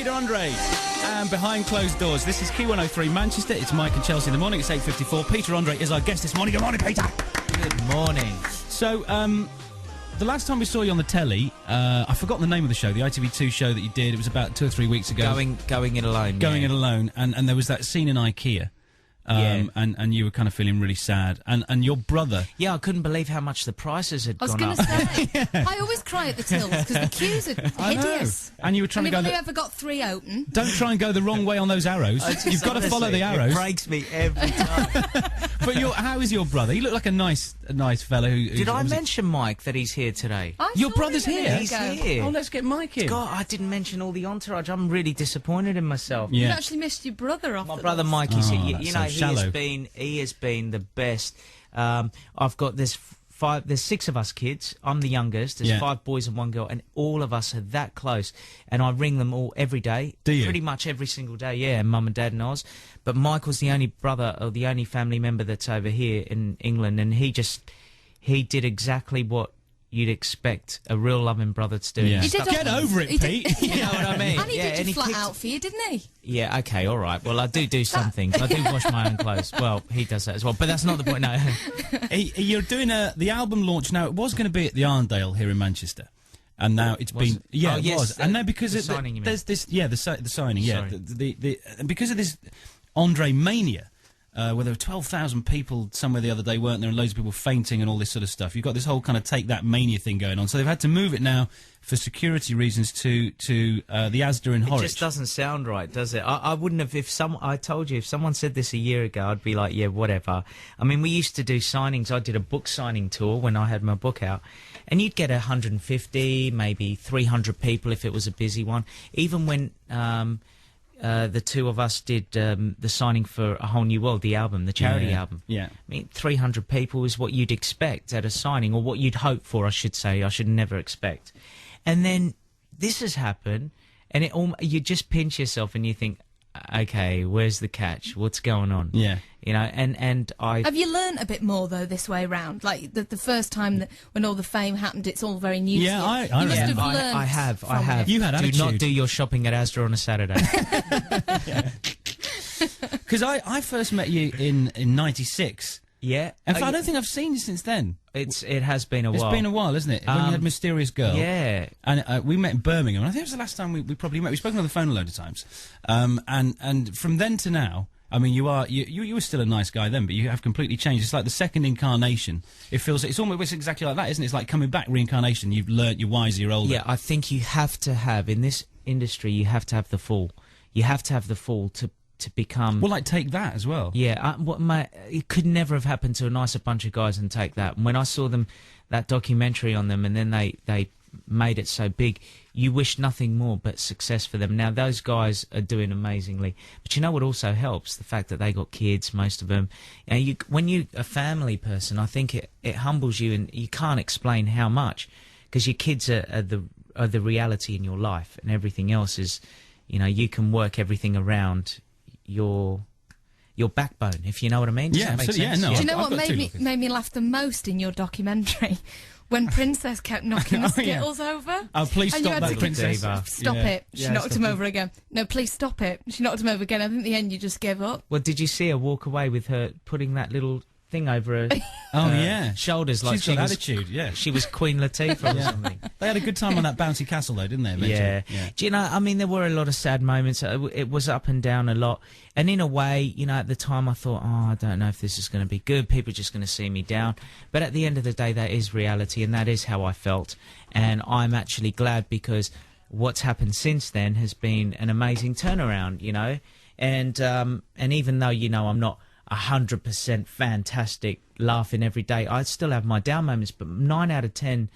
Peter Andre. And behind closed doors, this is Key 103 Manchester. It's Mike and Chelsea in the morning. It's 8:54. Peter Andre is our guest this morning. Good morning, Peter. Good morning. So, the last time we saw you on the telly, I forgot the name of the show, the ITV2 show that you did. It was about 2 or 3 weeks ago. Going It Alone. Going It Alone. And there was that scene in IKEA. And you were kind of feeling really sad. And your brother... Yeah, I couldn't believe how much the prices had gone up. I was going to say, I always cry at the tills because the queues are hideous. And you were trying to go... Have you ever got 3 open? Don't try and go the wrong way on those arrows. You've got to follow the arrows. It breaks me every time. But how is your brother? He looked like a nice fellow who... Did I mention, Mike, that he's here today? Your brother's here? He's here. Oh, let's get Mike in. God, I didn't mention all the entourage. I'm really disappointed in myself. Yeah. You've actually missed your brother off. My brother Mike is here. You know, so he has been the best. I've got there's 6 of us kids. I'm the youngest. There's 5 boys and 1 girl, and all of us are that close. And I ring them all every day. Do you? Pretty much every single day, yeah. Mum and Dad and Oz. But Michael's the only brother or the only family member that's over here in England, and he did exactly what you'd expect a real loving brother to do. Yeah. Get over it, Pete. You know what I mean? And he did you flat out for you, didn't he? Yeah, okay, all right. Well, I do some things. I do wash my own clothes. Well, he does that as well, but that's not the point, no. You're doing the album launch now. It was going to be at the Arndale here in Manchester. And now it's been... Yeah, it was. And now because the signing, there's this... Yeah, the signing, yeah. Sorry. Because of this Andre mania... where there were 12,000 people somewhere the other day, weren't there, and loads of people fainting and all this sort of stuff. You've got this whole kind of take that mania thing going on. So they've had to move it now for security reasons to the Asda in Horwich. It just doesn't sound right, does it? I wouldn't have, I told you, if someone said this a year ago, I'd be like, yeah, whatever. I mean, we used to do signings. I did a book signing tour when I had my book out, and you'd get 150, maybe 300 people if it was a busy one. Even when... the 2 of us did the signing for A Whole New World, the album, the charity album. Yeah. I mean, 300 people is what you'd expect at a signing, or what you'd hope for, I should say. I should never expect. And then this has happened, and you just pinch yourself and you think, okay, where's the catch? What's going on? Yeah. You know, and I... Have you learnt a bit more, though, this way round? Like, the first time when all the fame happened, it's all very new to you. I must have learnt I have. You had attitude. Do not do your shopping at Asda on a Saturday. Because I first met you in 96. Yeah. In fact, I don't think I've seen you since then. It has been a while. It's been a while, isn't it? When you had Mysterious Girl. Yeah. And we met in Birmingham. I think it was the last time we probably met. We've spoken on the phone a load of times. And from then to now, I mean, you were still a nice guy then, but you have completely changed. It's like the second incarnation. It's almost exactly like that, isn't it? It's like coming back, reincarnation. You've learnt, you're wiser, you're older. Yeah, I think you have to have, in this industry, you have to have the fall. You have to have the fall to become... Well, like Take That as well. Yeah, it could never have happened to a nicer bunch of guys than Take That. And when I saw them, that documentary on them, and then they made it so big, you wish nothing more but success for them. Now, those guys are doing amazingly. But you know what also helps? The fact that they got kids, most of them. When you're a family person, I think it humbles you, and you can't explain how much, because your kids are the reality in your life, and everything else is, you know, you can work everything around your backbone, if you know what I mean. Does that make sense? Yeah, no. Do you know what made me laugh the most in your documentary? When Princess kept knocking the Skittles over. Oh, please stop that, Princess. Stop it. She knocked him over again. No, please stop it. She knocked him over again. I think at the end you just gave up. Well, did you see her walk away with her putting that little thing over her shoulders? Like she's got attitude, yeah. She was Queen Latifah or something. They had a good time on that bouncy castle, though, didn't they? Eventually? Yeah. Do you know, I mean, there were a lot of sad moments. It was up and down a lot. And in a way, you know, at the time I thought, I don't know if this is going to be good. People are just going to see me down. But at the end of the day, that is reality, and that is how I felt. And I'm actually glad, because what's happened since then has been an amazing turnaround, you know. And even though, you know, I'm not 100% fantastic, laughing every day, I still have my down moments, but 9 out of 10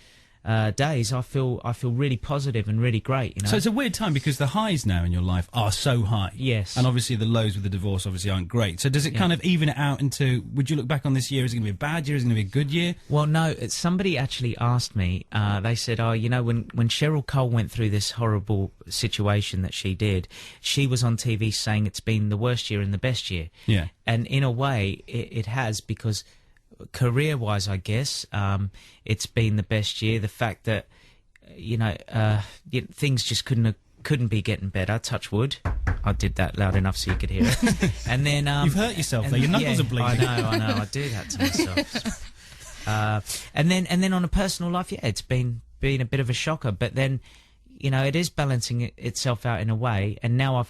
days I feel really positive and really great, you know. So it's a weird time, because the highs now in your life are so high. Yes. And obviously the lows with the divorce obviously aren't great. So does it kind of even it out into, would you look back on this year, is it going to be a bad year, is it going to be a good year? Well, no, somebody actually asked me, they said, oh, you know, when Cheryl Cole went through this horrible situation that she did, she was on TV saying it's been the worst year and the best year. Yeah. And in a way, it has, because career-wise, I guess, it's been the best year. The fact that, you know, things just couldn't have couldn't be getting better. Touch wood. I did that loud enough so you could hear it. And then You've hurt yourself there. Your knuckles are bleeding. I know. I do that to myself. And then on a personal life, yeah, it's been a bit of a shocker. But then, you know, it is balancing itself out in a way. And now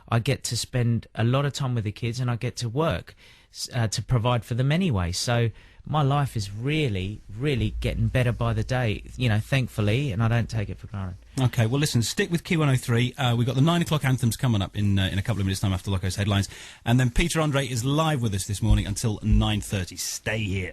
I get to spend a lot of time with the kids, and I get to work to provide for them anyway. So my life is really, really getting better by the day, you know, thankfully, and I don't take it for granted. Okay, well, listen, stick with Q103. We've got the 9 o'clock anthems coming up in a couple of minutes' time after Loco's headlines. And then Peter Andre is live with us this morning until 9:30. Stay here.